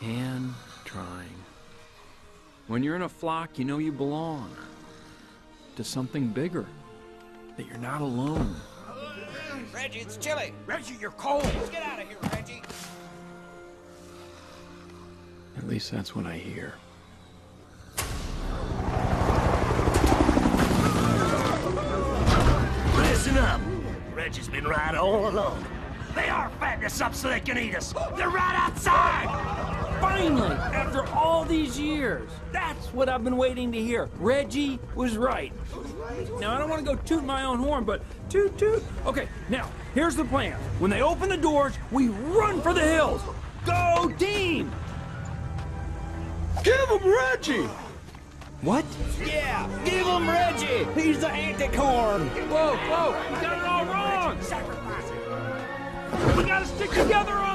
and trying. When you're in a flock, you know you belong to something bigger, that you're not alone. Reggie, it's chilly. Reggie, you're cold. Let's get out of here, Reggie. At least that's what I hear. Listen up. Reggie's been right all along. They are fattening us up so they can eat us. They're right outside! Finally, after all these years, that's what I've been waiting to hear. Reggie was right. Now, I don't want to go toot my own horn, but toot toot. Okay, now, here's the plan. When they open the doors, we run for the hills. Go team! Give him Reggie! What? Yeah, give him Reggie. He's the anti-corn. Whoa, whoa, we got it all wrong! Sacrifice it. We gotta stick together on